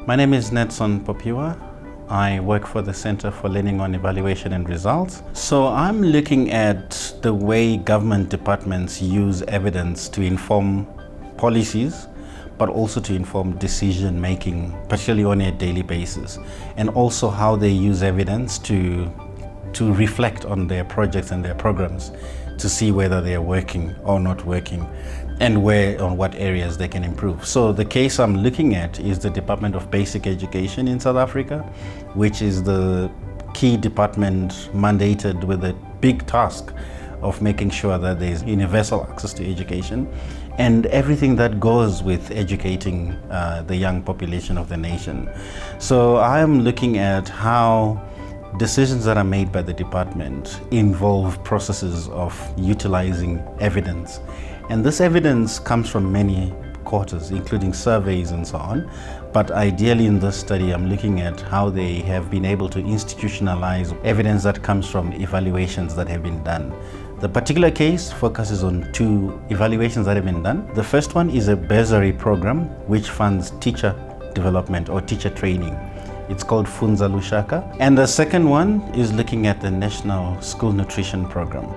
My name is Nedson Popiwa. I work for the Center for Learning on Evaluation and Results. So I'm looking at the way government departments use evidence to inform policies, but also to inform decision making, particularly on a daily basis, and also how they use evidence to reflect on their projects and their programs to see whether they are working or not working, and on what areas they can improve. So the case I'm looking at is the Department of Basic Education in South Africa, which is the key department mandated with a big task of making sure that there's universal access to education and everything that goes with educating the young population of the nation. So I'm looking at how decisions that are made by the department involve processes of utilizing evidence. And this evidence comes from many quarters, including surveys and so on. But ideally in this study, I'm looking at how they have been able to institutionalize evidence that comes from evaluations that have been done. The particular case focuses on two evaluations that have been done. The first one is a bursary program which funds teacher development or teacher training. It's called Funza Lushaka. And the second one is looking at the National School Nutrition Program.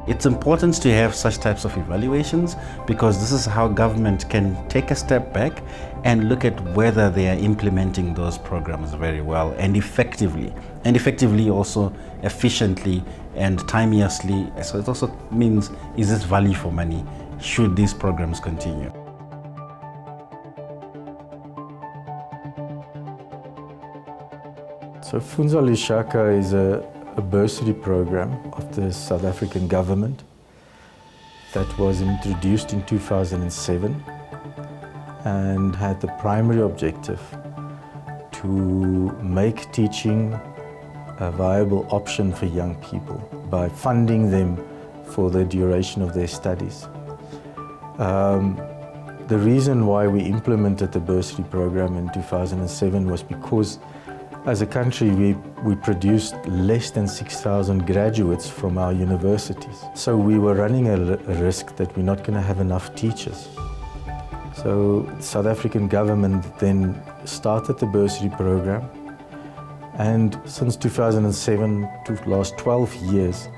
It's important to have such types of evaluations because this is how government can take a step back and look at whether they are implementing those programs very well and effectively also efficiently and timeously. So it also means, is this value for money? Should these programs continue? So Funza Lushaka is a bursary program of the South African government that was introduced in 2007 and had the primary objective to make teaching a viable option for young people by funding them for the duration of their studies. The reason why we implemented the bursary program in 2007 was because as a country, we produced less than 6,000 graduates from our universities. So we were running a risk that we're not going to have enough teachers. So the South African government then started the bursary program. And since 2007 to the last 12 years,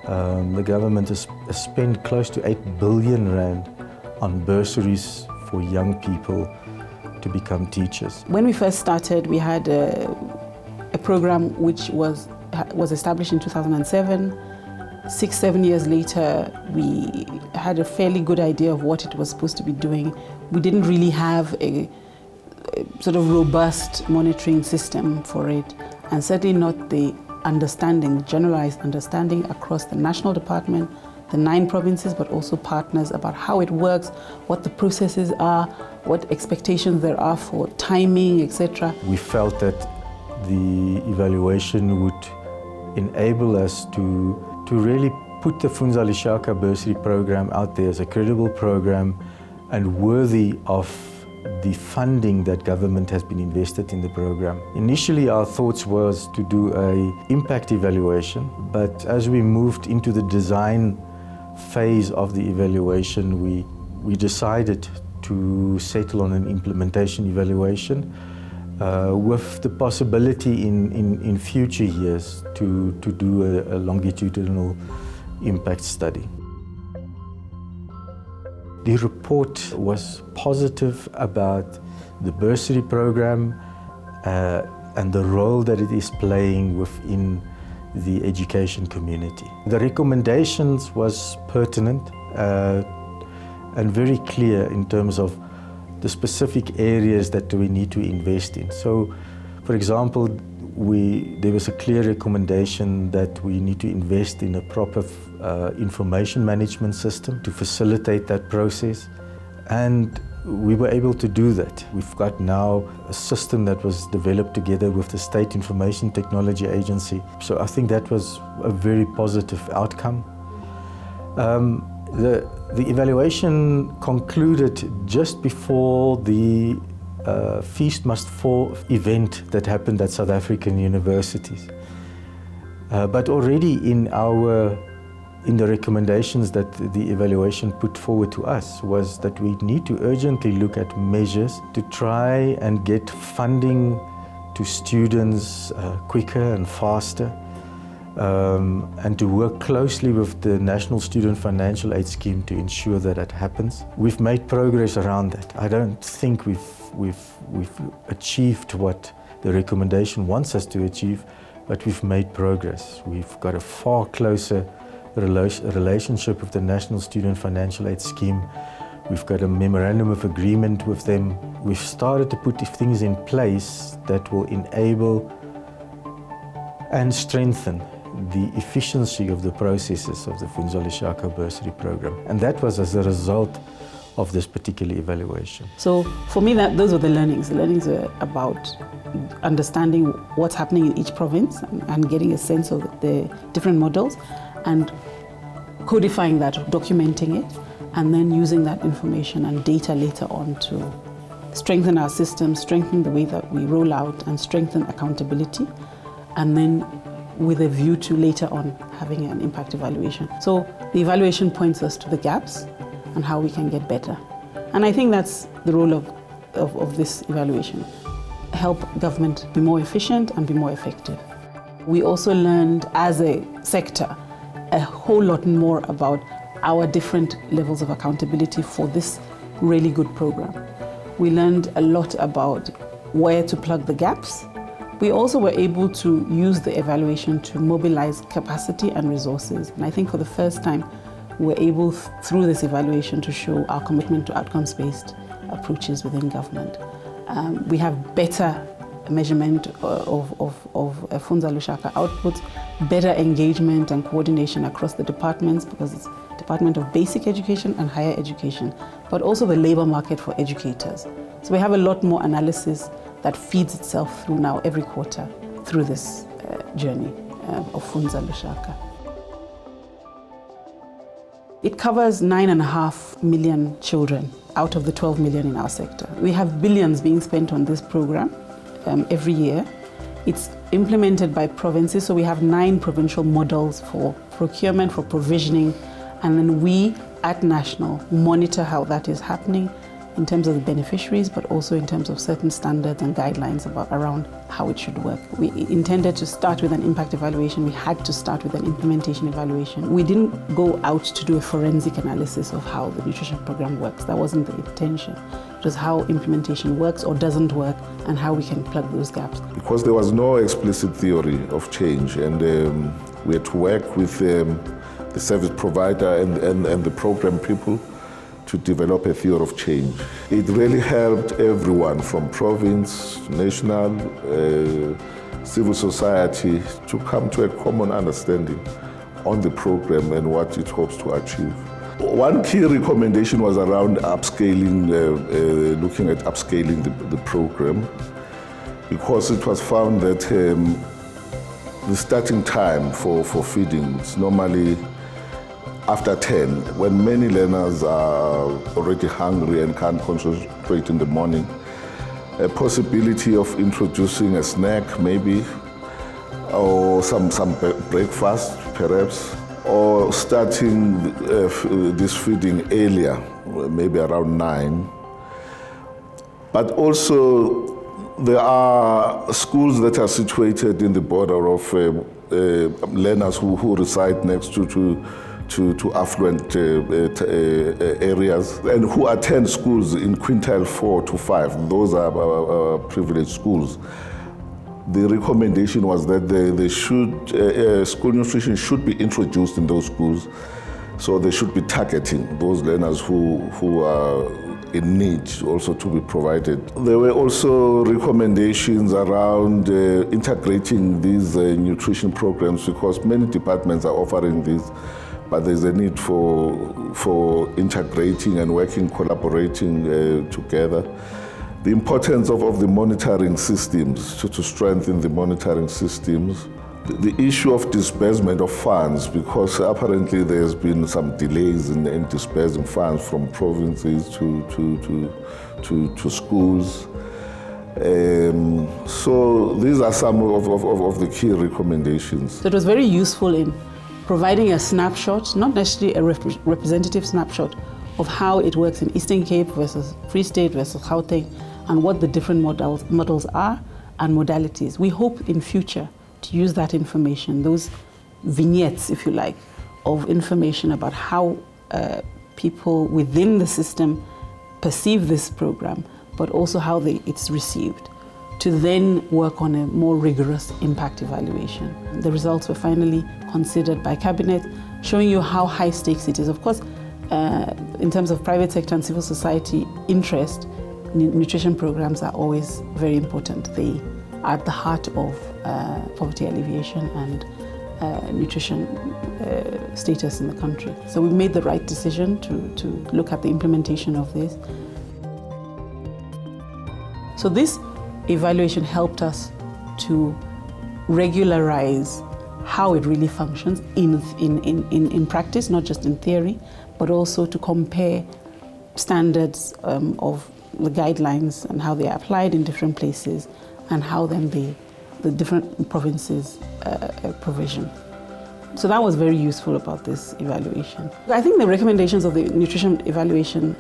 the government has spent close to 8 billion rand on bursaries for young people to become teachers. When we first started, we had a program which was established in 2007. 6-7 years later, we had a fairly good idea of what it was supposed to be doing. We didn't really have a sort of robust monitoring system for it, and certainly not the generalized understanding across the national department, the 9 provinces, but also partners about how it works, what the processes are, what expectations there are for timing, etc. We felt that the evaluation would enable us to really put the Funza Lushaka bursary program out there as a credible program and worthy of the funding that government has been invested in the program. Initially our thoughts was to do an impact evaluation, but as we moved into the design phase of the evaluation, we decided to settle on an implementation evaluation with the possibility in future years to do a longitudinal impact study. The report was positive about the bursary program and the role that it is playing within the education community. The recommendations was pertinent and very clear in terms of the specific areas that we need to invest in. So, for example, there was a clear recommendation that we need to invest in a proper information management system to facilitate that process, and we were able to do that. We've got now a system that was developed together with the State Information Technology Agency. So I think that was a very positive outcome. The evaluation concluded just before the Feast Must Fall event that happened at South African universities. But already in our in the recommendations that the evaluation put forward to us was that we need to urgently look at measures to try and get funding to students quicker and faster, and to work closely with the National Student Financial Aid Scheme to ensure that that happens. We've made progress around that. I don't think we've achieved what the recommendation wants us to achieve, but we've made progress. We've got a far closer relationship with the National Student Financial Aid Scheme. We've got a memorandum of agreement with them. We've started to put things in place that will enable and strengthen the efficiency of the processes of the Funza Lushaka bursary program. And that was as a result of this particular evaluation. So for me, those were the learnings. The learnings were about understanding what's happening in each province and getting a sense of the different models and codifying that, documenting it, and then using that information and data later on to strengthen our system, strengthen the way that we roll out, and strengthen accountability, and then with a view to later on having an impact evaluation. So the evaluation points us to the gaps and how we can get better. And I think that's the role of this evaluation. Help government be more efficient and be more effective. We also learned as a sector a whole lot more about our different levels of accountability for this really good program. We learned a lot about where to plug the gaps. We also were able to use the evaluation to mobilize capacity and resources. And I think for the first time, we were able, through this evaluation, to show our commitment to outcomes-based approaches within government. We have better measurement of Funza Lushaka outputs, better engagement and coordination across the departments, because it's Department of Basic Education and Higher Education, but also the labor market for educators. So we have a lot more analysis that feeds itself through now every quarter through this journey of Funza Lushaka. It covers 9.5 million children out of the 12 million in our sector. We have billions being spent on this program every year. It's implemented by provinces, so we have 9 provincial models for procurement, for provisioning, and then we at national monitor how that is happening in terms of the beneficiaries, but also in terms of certain standards and guidelines around how it should work. We intended to start with an impact evaluation. We had to start with an implementation evaluation. We didn't go out to do a forensic analysis of how the nutrition program works. That wasn't the intention. It was how implementation works or doesn't work and how we can plug those gaps. Because there was no explicit theory of change, and we had to work with the service provider and the program people to develop a theory of change. It really helped everyone from province, national, civil society to come to a common understanding on the program and what it hopes to achieve. One key recommendation was around upscaling, looking at upscaling the program, because it was found that the starting time for feeding is normally after 10, when many learners are already hungry and can't concentrate in the morning. A possibility of introducing a snack maybe, or some breakfast perhaps, or starting this feeding earlier, maybe around 9. But also there are schools that are situated in the border of learners who reside next to affluent areas and who attend schools in quintile 4 to 5. Those are privileged schools. The recommendation was that school nutrition should be introduced in those schools, so they should be targeting those learners who are in need also to be provided. There were also recommendations around integrating these nutrition programs, because many departments are offering these, but there's a need for integrating and collaborating together. The importance of the monitoring systems, to strengthen the monitoring systems. The issue of disbursement of funds, because apparently there's been some delays in disbursing funds from provinces to schools. So these are some of the key recommendations. So it was very useful in providing a snapshot, not necessarily a representative snapshot, of how it works in Eastern Cape versus Free State versus Gauteng, and what the different models are and modalities. We hope in future to use that information, those vignettes, if you like, of information about how people within the system perceive this program, but also how it's received, to then work on a more rigorous impact evaluation. The results were finally considered by Cabinet, showing you how high stakes it is. Of course, in terms of private sector and civil society interest, nutrition programs are always very important. They are at the heart of poverty alleviation and nutrition status in the country. So we made the right decision to look at the implementation of this. So this evaluation helped us to regularize how it really functions in practice, not just in theory, but also to compare standards of the guidelines and how they are applied in different places, and how then the different provinces provision. So that was very useful about this evaluation. I think the recommendations of the nutrition evaluation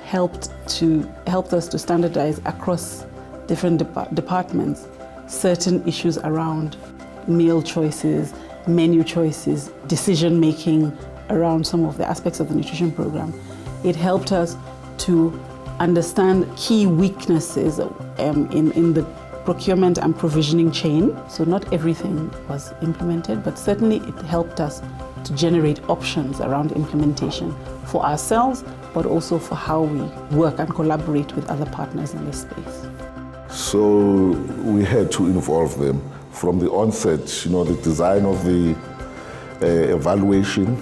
helped us to standardize across different departments certain issues around meal choices, menu choices, decision making around some of the aspects of the nutrition program. It helped us to understand key weaknesses in the procurement and provisioning chain. So not everything was implemented, but certainly it helped us to generate options around implementation for ourselves, but also for how we work and collaborate with other partners in this space. So we had to involve them from the onset. The design of the evaluation.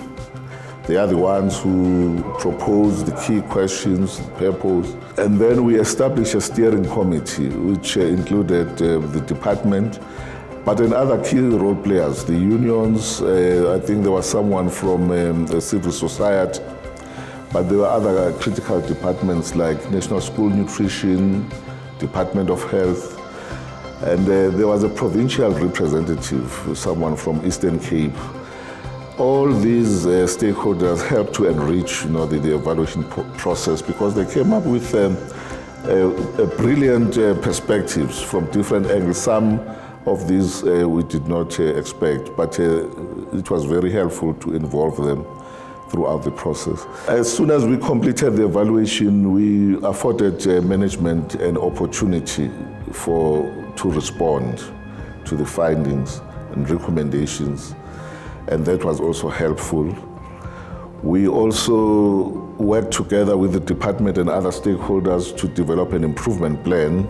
They are the ones who propose the key questions, purpose. And then we established a steering committee, which included the department, but then other key role players, the unions. I think there was someone from the civil society, but there were other critical departments like National School Nutrition, Department of Health, and there was a provincial representative, someone from Eastern Cape. All these stakeholders helped to enrich, the evaluation process, because they came up with brilliant perspectives from different angles. Some of these we did not expect, but it was very helpful to involve them throughout the process. As soon as we completed the evaluation, we afforded management an opportunity to respond to the findings and recommendations, and that was also helpful. We also worked together with the department and other stakeholders to develop an improvement plan.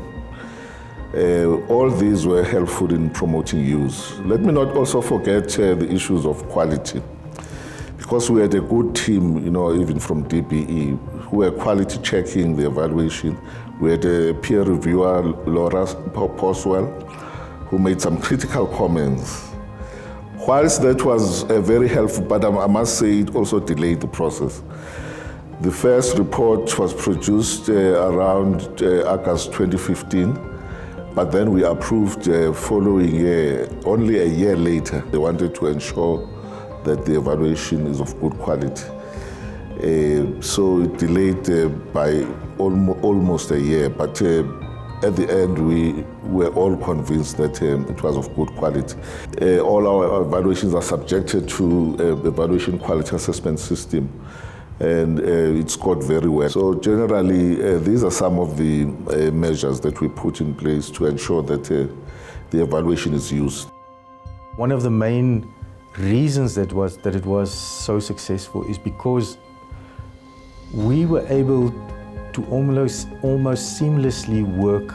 All these were helpful in promoting use. Let me not also forget the issues of quality, because we had a good team, even from DBE, who were quality checking the evaluation. We had a peer reviewer, Laura Poswell, who made some critical comments. Whilst that was very helpful, but I must say it also delayed the process. The first report was produced around August 2015, but then we approved following year, only a year later. They wanted to ensure that the evaluation is of good quality. So it delayed by almost a year, but at the end we were all convinced that it was of good quality. All our evaluations are subjected to the evaluation quality assessment system, and it scored very well. So generally, these are some of the measures that we put in place to ensure that the evaluation is used. One of the main reasons that it was so successful is because we were able to almost seamlessly work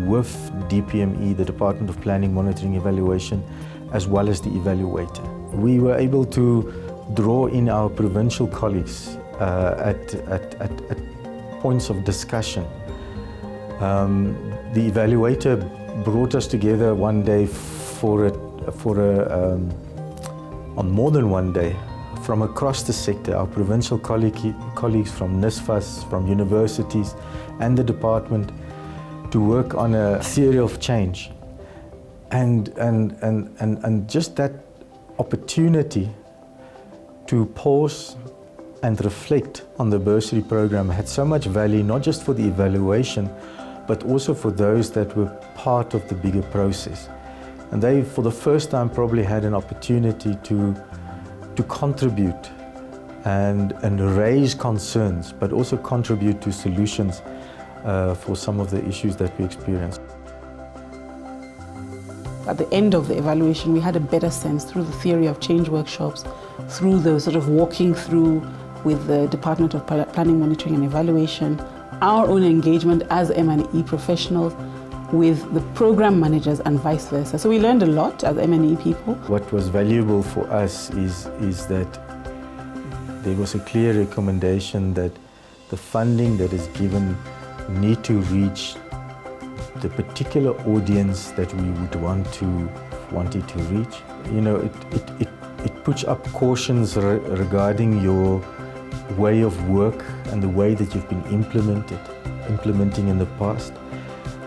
with DPME, the Department of Planning, Monitoring, Evaluation, as well as the evaluator. We were able to draw in our provincial colleagues at points of discussion. The evaluator brought us together one day on more than one day, from across the sector, our provincial colleagues from NSFAS, from universities and the department, to work on a theory of change. And just that opportunity to pause and reflect on the bursary program had so much value, not just for the evaluation, but also for those that were part of the bigger process. And they, for the first time, probably had an opportunity to contribute and raise concerns, but also contribute to solutions for some of the issues that we experienced. At the end of the evaluation, we had a better sense through the theory of change workshops, through the sort of walking through with the Department of Planning, Monitoring and Evaluation, our own engagement as M&E professionals with the program managers and vice versa. So we learned a lot as M&E people. What was valuable for us is that there was a clear recommendation that the funding that is given need to reach the particular audience that we would want it to reach. You know, it puts up cautions regarding your way of work and the way that you've been implementing in the past.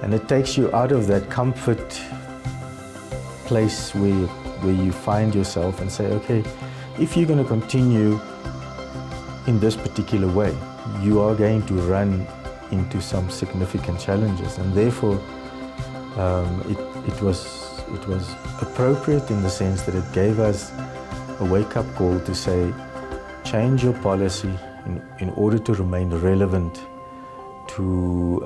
And it takes you out of that comfort place where you find yourself and say, okay, if you're going to continue in this particular way, you are going to run into some significant challenges, and therefore it was appropriate in the sense that it gave us a wake-up call to say, change your policy in order to remain relevant to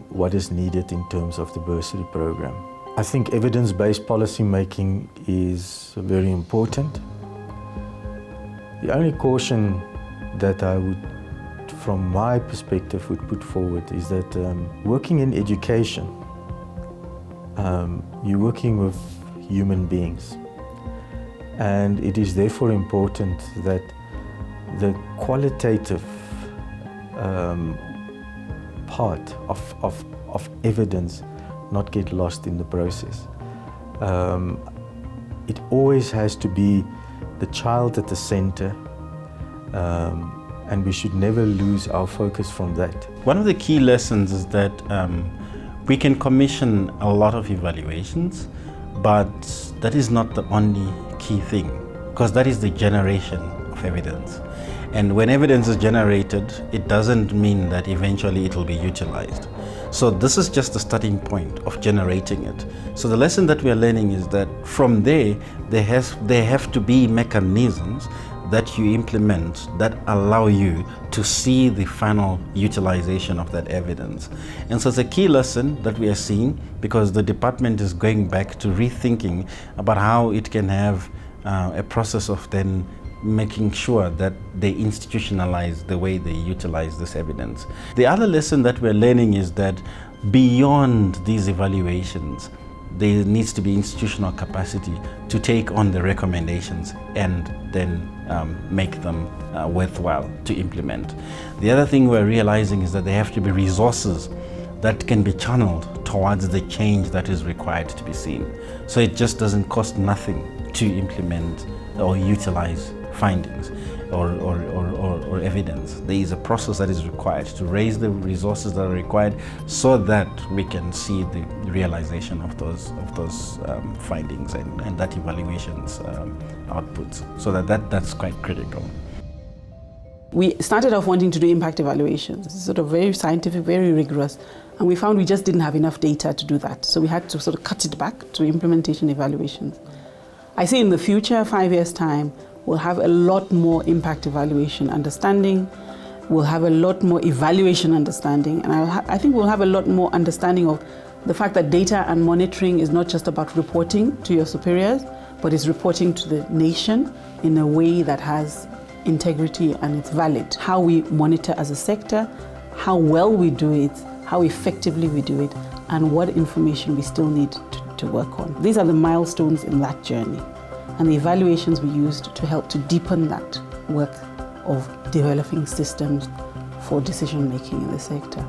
what is needed in terms of the bursary program. I think evidence-based policy making is very important. The only caution that I would, from my perspective, would put forward is that working in education, you're working with human beings, and it is therefore important that the qualitative part of evidence not get lost in the process. It always has to be the child at the center, and we should never lose our focus from that. One of the key lessons is that we can commission a lot of evaluations, but that is not the only key thing, because that is the generation of evidence. And when evidence is generated, it doesn't mean that eventually it will be utilized. So this is just the starting point of generating it. So the lesson that we are learning is that from there have to be mechanisms that you implement that allow you to see the final utilization of that evidence. And so it's a key lesson that we are seeing, because the department is going back to rethinking about how it can have a process of then making sure that they institutionalize the way they utilize this evidence. The other lesson that we're learning is that beyond these evaluations, there needs to be institutional capacity to take on the recommendations and then make them worthwhile to implement. The other thing we're realizing is that there have to be resources that can be channeled towards the change that is required to be seen. So it just doesn't cost nothing to implement or utilize findings or evidence. There is a process that is required to raise the resources that are required so that we can see the realization of those findings and that evaluation's outputs. So that's quite critical. We started off wanting to do impact evaluations. It's sort of very scientific, very rigorous, and we found we just didn't have enough data to do that. So we had to sort of cut it back to implementation evaluations. I see in the future, 5 years' time, we'll have a lot more impact evaluation understanding, we'll have a lot more evaluation understanding, and I think we'll have a lot more understanding of the fact that data and monitoring is not just about reporting to your superiors, but it's reporting to the nation in a way that has integrity and it's valid. How we monitor as a sector, how well we do it, how effectively we do it, and what information we still need to work on. These are the milestones in that journey, and the evaluations we used to help to deepen that work of developing systems for decision making in the sector.